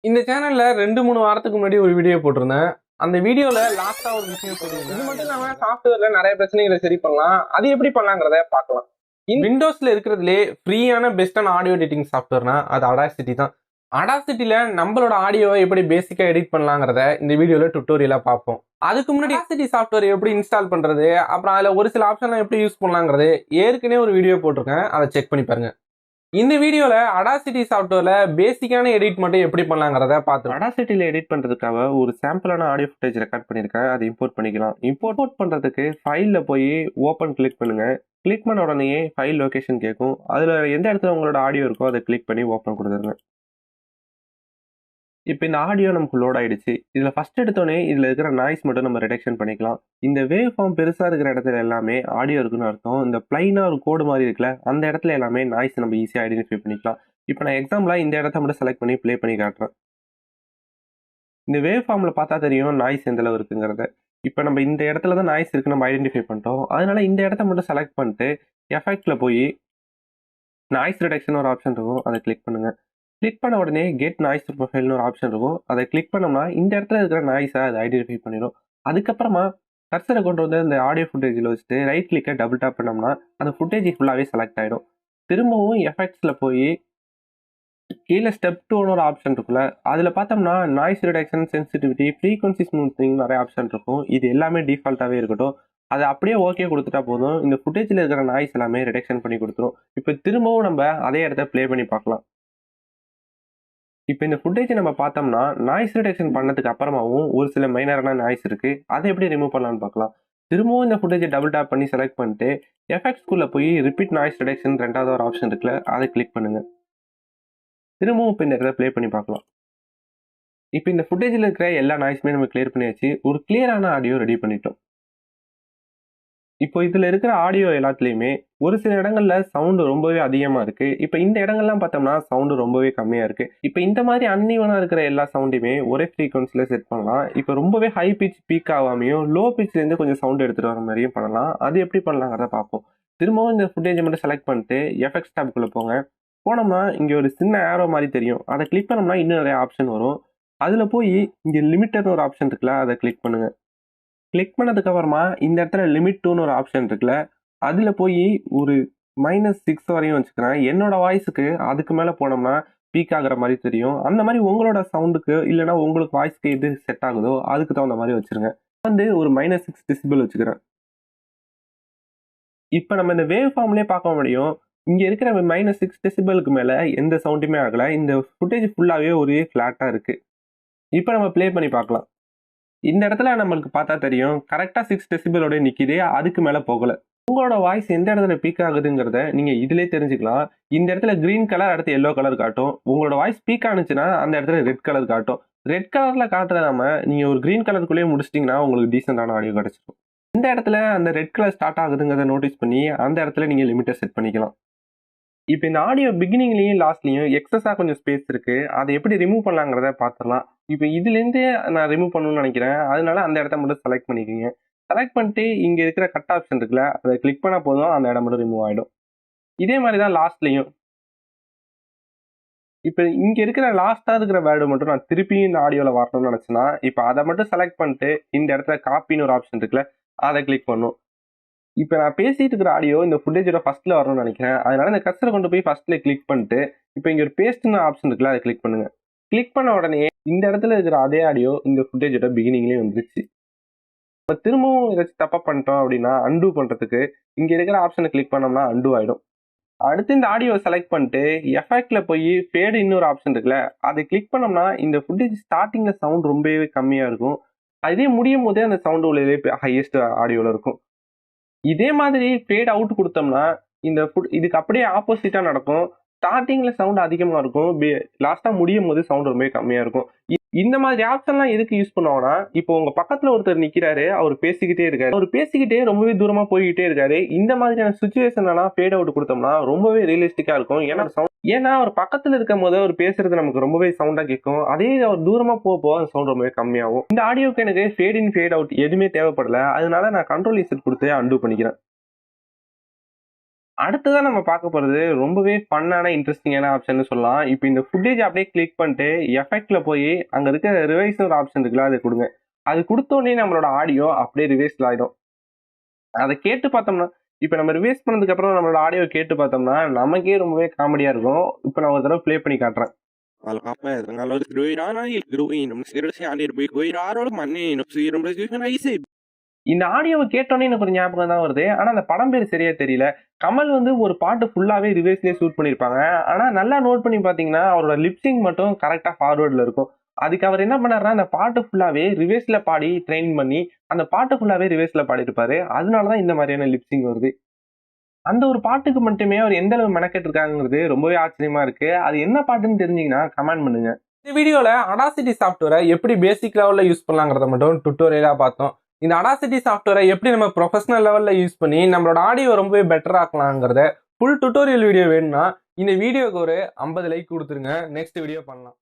இந்த சேனல்ல 2-3 வாரத்துக்கு முன்னாடி ஒரு வீடியோ போட்டிருந்தேன். அந்த வீடியோல லாஸ்டா ஒரு விஷயம் சொல்லியிருந்தேன். இது மட்டும் இல்லாம சாஃப்ட்வேர்ல நிறைய பிரச்சனைகளை சரி பண்ணலாம். அது எப்படி பண்ணலாங்கிறத பார்க்கலாம். விண்டோஸ்ல இருக்கிறதுலே ஃப்ரீயான பெஸ்டான ஆடியோ எடிட்டிங் சாஃப்ட்வேர்னா அது Audacity தான். Audacityல நம்மளோட ஆடியோவை எப்படி பேசிக்கா எடிட் பண்ணலாங்கிறத இந்த வீடியோல டுட்டோரியலா பார்ப்போம். அதுக்கு முன்னாடி Audacity சாஃப்ட்வேர் எப்படி இன்ஸ்டால் பண்றது, அப்புறம் அதுல ஒரு சில ஆப்ஷன்லாம் எப்படி யூஸ் பண்ணலாங்கிறது ஏற்கனவே ஒரு வீடியோ போட்டிருக்கேன். அதை செக் பண்ணி பாருங்க. இந்த வீடியோல Audacity சாஃப்ட்வேர்ல பேசிக்கான எடிட் மட்டும் எப்படி பண்ணலாங்கிறத பார்த்து Audacityல எடிட் பண்றதுக்காக ஒரு சாம்பிளான ஆடியோ ஃபுட்டேஜ் ரெக்கார்ட் பண்ணியிருக்கேன். அதை இம்போர்ட் பண்ணிக்கலாம். இம்போர்ட் பண்றதுக்கு ஃபைல்ல போய் ஓப்பன் கிளிக் பண்ணுங்க. கிளிக் பண்ண உடனே ஃபைல் லொகேஷன் கேட்கும். அதுல எந்த இடத்துல உங்களோட ஆடியோ இருக்கோ அதை கிளிக் பண்ணி ஓப்பன் கொடுத்துருங்க. இப்போ இந்த ஆடியோ நமக்கு லோட் ஆயிடுச்சு. இதுல ஃபர்ஸ்ட் எடுத்தோடனே இதுல இருக்கிற நாய்ஸ் மட்டும் நம்ம ரிடக்ஷன் பண்ணிக்கலாம். இந்த வேவ் ஃபார்ம் பெருசா இருக்கிற இடத்துல எல்லாமே ஆடியோ இருக்குன்னு அர்த்தம். இந்த பிளைனா ஒரு கோடு மாதிரி இருக்குல்ல, அந்த இடத்துல எல்லாமே நாய்ஸ் நம்ம ஈஸியா ஐடென்டிஃபை பண்ணிக்கலாம். இப்போ நான் எக்ஸாம்பிளா இந்த இடத்த மட்டும் செலக்ட் பண்ணி ப்ளே பண்ணி காட்டுறேன். இந்த வேவ் ஃபார்ம்ல பார்த்தா தெரியும் நாய்ஸ் எந்த அளவு இருக்குங்கிறத. இப்போ நம்ம இந்த இடத்துல தான் நாய்ஸ் இருக்கு நம்ம ஐடென்டிஃபை பண்ணிட்டோம். அதனால இந்த இடத்த மட்டும் செலக்ட் பண்ணிட்டு எஃபெக்ட்ல போய் நாய்ஸ் ரிடக்ஷன் ஒரு ஆப்ஷன் இருக்கும், அதை கிளிக் பண்ணுங்க. கிளிக் பண்ண உடனே கெட் நாய்ஸ் ப்ரொஃபைல்னு ஒரு ஆப்ஷன் இருக்கும். அதை கிளிக் பண்ணோம்னா இந்த இடத்துல இருக்கிற நாய்ஸை அதை ஐடென்டிஃபை பண்ணிடும். அதுக்கப்புறமா கர்சரை கொண்டு வந்து இந்த ஆடியோ ஃபுட்டேஜில் வச்சுட்டு ரைட் கிளிக்கை டபுள் டேப் பண்ணோம்னா அந்த ஃபுட்டேஜ் ஃபுல்லாகவே செலக்ட் ஆகிடும். திரும்பவும் எஃபெக்ட்ஸில் போய் கீழே ஸ்டெப் 2ன்னு ஒரு ஆப்ஷன் இருக்குல்ல, அதில் பார்த்தோம்னா noise reduction, sensitivity, frequency smoothing நிறைய ஆப்ஷன் இருக்கும். இது எல்லாமே டிஃபால்ட்டாகவே இருக்கட்டும். அதை அப்படியே ஓகே கொடுத்துட்டா போதும். இந்த ஃபுட்டேஜில் இருக்கிற நாய்ஸ் எல்லாமே ரிடக்ஷன் பண்ணி கொடுத்துரும். இப்போ திரும்பவும் நம்ம அதே இடத்த ப்ளே பண்ணி பார்க்கலாம். இப்போ இந்த ஃபுட்டேஜ் நம்ம பார்த்தோம்னா நாய்ஸ் ரிடக்ஷன் பண்ணதுக்கு அப்புறமாவும் ஒரு சில மைனரான நாய்ஸ் இருக்கு. அதை எப்படி ரிமூவ் பண்ணலாம்னு பார்க்கலாம். திரும்பவும் இந்த ஃபுட்டேஜை டபுள் டேப் பண்ணி செலக்ட் பண்ணிட்டு எஃபெக்ட்ஸ்குள்ள போய் ரிப்பீட் நாய்ஸ் ரிடக்ஷன் ரெண்டாவது ஒரு ஆப்ஷன் இருக்குல்ல, அதை கிளிக் பண்ணுங்க. திரும்பவும் இப்போ இந்த இடத்துல ப்ளே பண்ணி பார்க்கலாம். இப்போ இந்த ஃபுட்டேஜில் இருக்கிற எல்லா நாய்ஸுமே நம்ம கிளியர் பண்ணியாச்சு. ஒரு கிளியரான ஆடியோ ரெடி பண்ணிட்டோம். இப்போ இதில் இருக்கிற ஆடியோ எல்லாத்துலேயுமே ஒரு சில இடங்கள்ல சவுண்டு ரொம்பவே அதிகமாக இருக்குது. இப்போ இந்த இடங்கள்லாம் பார்த்தோம்னா சவுண்டு ரொம்பவே கம்மியாக இருக்குது. இப்போ இந்த மாதிரி அன்இவனாக இருக்கிற எல்லா சவுண்டையுமே ஒரே ஃப்ரீக்வன்சியில் செட் பண்ணலாம். இப்போ ரொம்பவே ஹை பிச் பீக் ஆகாமையும் லோ பிச்லேருந்து கொஞ்சம் சவுண்டு எடுத்துகிட்டு வர மாதிரியும் பண்ணலாம். அது எப்படி பண்ணலாங்கிறத பார்ப்போம். திரும்பவும் இந்த ஃபுட்டேஜை மட்டும் செலக்ட் பண்ணிட்டு எஃபெக்ட்ஸ் டேப்குள்ளே போங்க. போனோம்னா இங்கே ஒரு சின்ன ஏரோ மாதிரி தெரியும். அதை கிளிக் பண்ணோம்னா இன்னும் நிறைய ஆப்ஷன் வரும். அதில் போய் இங்கே லிமிட்டட்னு ஒரு ஆப்ஷன் இருக்குல்ல, அதை கிளிக் பண்ணுங்கள். கிளிக் பண்ணதுக்கு அப்புறமா இந்த இடத்துல லிமிட் 2ன்னு ஒரு ஆப்ஷன் இருக்குல்ல, அதில் போய் ஒரு -6 வரையும் வச்சுக்கிறேன். என்னோட வாய்ஸுக்கு அதுக்கு மேலே போனோம்னா பீக் ஆகுற மாதிரி தெரியும். அந்த மாதிரி உங்களோட சவுண்டுக்கு இல்லைனா உங்களுக்கு வாய்ஸ்க்கு எது செட் ஆகுதோ அதுக்கு தகுந்த மாதிரி வச்சுருங்க. வந்து ஒரு -6 டெசிபிள் வச்சுக்கிறேன். இப்போ நம்ம இந்த வேவ் ஃபார்ம்லேயே பார்க்க முடியும். இங்கே இருக்கிற -6 டெசிபிளுக்கு மேலே எந்த சவுண்டுமே ஆகலை. இந்த ஃபுட்டேஜ் ஃபுல்லாகவே ஒரே ஃப்ளாட்டாக இருக்குது. இப்போ நம்ம ப்ளே பண்ணி பார்க்கலாம். இந்த இடத்துல நம்மளுக்கு பார்த்தா தெரியும் கரெக்டாக 6 டெசிபிளோட நிற்கிது, அதுக்கு மேலே போகலை. உங்களோட வாய்ஸ் எந்த இடத்துல பீக் ஆகுதுங்கிறத நீங்கள் இதிலே தெரிஞ்சுக்கலாம். இந்த இடத்துல கிரீன் கலர் அடுத்து எல்லோ கலர் காட்டும். உங்களோட வாய்ஸ் பீக் ஆனிச்சுன்னா அந்த இடத்துல ரெட் கலர் காட்டும். ரெட் கலரில் காட்டுறதாம நீங்கள் ஒரு கிரீன் கலருக்குள்ளேயே முடிச்சிட்டிங்கன்னா உங்களுக்கு டீசெண்டான ஆடியோ கிடச்சிடும். இந்த இடத்துல அந்த ரெட் கலர் ஸ்டார்ட் ஆகுதுங்கிறத நோட்டீஸ் பண்ணி அந்த இடத்துல நீங்கள் லிமிட்டை செட் பண்ணிக்கலாம். இப்போ இந்த ஆடியோ பிகினிங்லேயும் லாஸ்ட்லேயும் எக்ஸஸாக கொஞ்சம் ஸ்பேஸ் இருக்குது. அதை எப்படி ரிமூவ் பண்ணலாங்கிறத பார்த்துடலாம். இப்போ இதுலேருந்தே நான் ரிமூவ் பண்ணணும்னு நினைக்கிறேன். அதனால அந்த இடத்த மட்டும் செலக்ட் பண்ணிக்கோங்க. செலக்ட் பண்ணிட்டு இங்கே இருக்கிற கட் ஆப்ஷன் இருக்குல்ல, அதை கிளிக் பண்ணால் போதும், அந்த இடம் மட்டும் ரிமூவ் ஆகிடும். இதே மாதிரி தான் லாஸ்ட்லேயும். இப்போ இங்கே இருக்கிற லாஸ்ட்டாக இருக்கிற வேர்டு மட்டும் நான் திருப்பியும் இந்த ஆடியோவில் வரணும்னு நினச்சேன்னா இப்போ அதை மட்டும் செலக்ட் பண்ணிட்டு இந்த இடத்துல காப்பின்னு ஒரு ஆப்ஷன் இருக்குல்ல, அதை கிளிக் பண்ணும். இப்போ நான் பேசிட்டு இருக்கிற ஆடியோ இந்த ஃபுட்டேஜோட ஃபர்ஸ்ட்ல வரணும்னு நினைக்கிறேன். அதனால இந்த கர்சரை கொண்டு போய் ஃபர்ஸ்ட்ல கிளிக் பண்ணிட்டு இப்போ இங்கே ஒரு பேஸ்ட்னு ஆப்ஷன் இருக்குல்ல, அதை கிளிக் பண்ணுங்க. கிளிக் பண்ண உடனே இந்த இடத்துல இருக்கிற அதே ஆடியோ இந்த ஃபுட்டேஜோட பிகினிங்லேயே வந்துருச்சு. இப்போ திரும்பவும் ஏதாச்சும் தப்பா பண்ணிட்டோம் அப்படின்னா அன்டூ பண்ணுறதுக்கு இங்கே இருக்கிற ஆப்ஷனை கிளிக் பண்ணோம்னா அன்டூ ஆகிடும். அடுத்து இந்த ஆடியோவை செலக்ட் பண்ணிட்டு எஃபெக்ட்ல போய் ஃபேடு இன்னொரு ஆப்ஷன் இருக்குல்ல, அதை கிளிக் பண்ணோம்னா இந்த ஃபுட்டேஜ் ஸ்டார்டிங்ல சவுண்ட் ரொம்பவே கம்மியாக இருக்கும். அதே முடியும் போதே அந்த சவுண்ட் உள்ளே ஹையஸ்ட் ஆடியோவில் இருக்கும். இதே மாதிரி ஃபேட் அவுட் கொடுத்தோம்னா இந்த இதுக்கு அப்படியே ஆப்போசிட்டா நடக்கும். ஸ்டார்டிங்ல சவுண்ட் அதிகமா இருக்கும், லாஸ்டா முடியும் போது சவுண்ட் ரொம்ப கம்மியா இருக்கும். இந்த மாதிரி ஆப்ஷன்லாம் எதுக்கு யூஸ் பண்ணுவாங்கன்னா, இப்போ உங்க பக்கத்துல ஒருத்தர் நிக்கிறாரு, அவர் பேசிக்கிட்டே இருக்காரு, அவர் பேசிக்கிட்டே ரொம்பவே தூரமா போய்கிட்டே இருக்காரு. இந்த மாதிரியான சுச்சுவேஷன்லாம் ஃபேட் அவுட் கொடுத்தோம்னா ரொம்பவே ரியலிஸ்டிக்கா இருக்கும். ஏன்னா அவர் பக்கத்துல இருக்கும் போது அவர் பேசுறது நமக்கு ரொம்பவே சவுண்டா கேட்கும். அதே அவர் தூரமா போக அந்த சவுண்ட் ரொம்பவே கம்மியாகும். இந்த ஆடியோக்கு எனக்கு ஃபேட் இன் ஃபேட் அவுட் எதுவுமே தேவைப்படல. அதனால நான் கண்ட்ரோல் இசட் கொடுத்து அன்டூ பண்ணிக்கிறேன். அடுத்ததான் நம்ம பார்க்க போறது ரொம்பவே ஃபன்னான இன்ட்ரெஸ்டிங்கான ஆப்ஷன் சொல்லலாம். இப்போ இந்த ஃபுட்டேஜ் அப்படியே கிளிக் பண்ணிட்டு எஃபெக்ட்ல போய் அங்க இருக்க ரிவைஸ் ஒரு ஆப்ஷன் இருக்குல்ல, அதை கொடுங்க. அது கொடுத்தோடனே நம்மளோட ஆடியோ அப்படியே ரிவைஸ்ல ஆயிடும். அதை கேட்டு பார்த்தோம்னா இப்போ நம்ம ரிவைஸ் பண்ணதுக்கு அப்புறம் நம்மளோட ஆடியோ கேட்டு பார்த்தோம்னா நமக்கே ரொம்பவே காமெடியா இருக்கும். இப்போ நான் ஒரு தடவை ப்ளே பண்ணி காட்டுறேன். இந்த ஆடியோவை கேட்டோன்னே எனக்கு ஒரு ஞாபகம் தான் வருது. ஆனா அந்த படம் பேர் சரியா தெரியல. கமல் வந்து ஒரு பாட்டு ஃபுல்லாவே ரிவர்ஸ்லயே ஷூட் பண்ணியிருப்பாங்க. ஆனா நல்லா நோட் பண்ணி பார்த்தீங்கன்னா, அவரோட லிப்சிங் மட்டும் கரெக்ட்டா ஃபார்வர்ட்ல இருக்கும். அதுக்கு அவர் என்ன பண்ணாருன்னா, அந்த பாட்டு ஃபுல்லாவே ரிவர்ஸ்ல பாடி ட்ரெயின் பண்ணி, அந்த பாட்டு ஃபுல்லாவே ரிவர்ஸ்ல பாடியிருப்பாரு. அதனால தான் இந்த மாதிரியான லிப்சிங் வருது. அந்த ஒரு பாட்டுக்கு மட்டுமே அவர் எந்த அளவு மெனக்கெட்டு இருக்காங்கங்கிறது ரொம்பவே ஆச்சரியமா இருக்கு. அது என்ன பாட்டுன்னு தெரிஞ்சீங்கன்னா கமெண்ட் பண்ணுங்க. இந்த வீடியோல Audacity சாஃப்ட்வேரை எப்படி பேசிக் லெவல்ல யூஸ் பண்ணலாங்கிறத மட்டும் டுட்டோரியலா பார்த்தோம். இந்த Audacity சாஃப்ட்வேரை எப்படி நம்ம ப்ரொஃபஷனல் லெவல்ல யூஸ் பண்ணி நம்மளோட ஆடியோ ரொம்பவே பெட்டரா ஆக்கலாங்கிறத ஃபுல் டுட்டோரியல் வீடியோ வேணும்னா இந்த வீடியோக்கு ஒரு 50 லைக் கொடுத்துருங்க. நெக்ஸ்ட் வீடியோ பண்ணலாம்.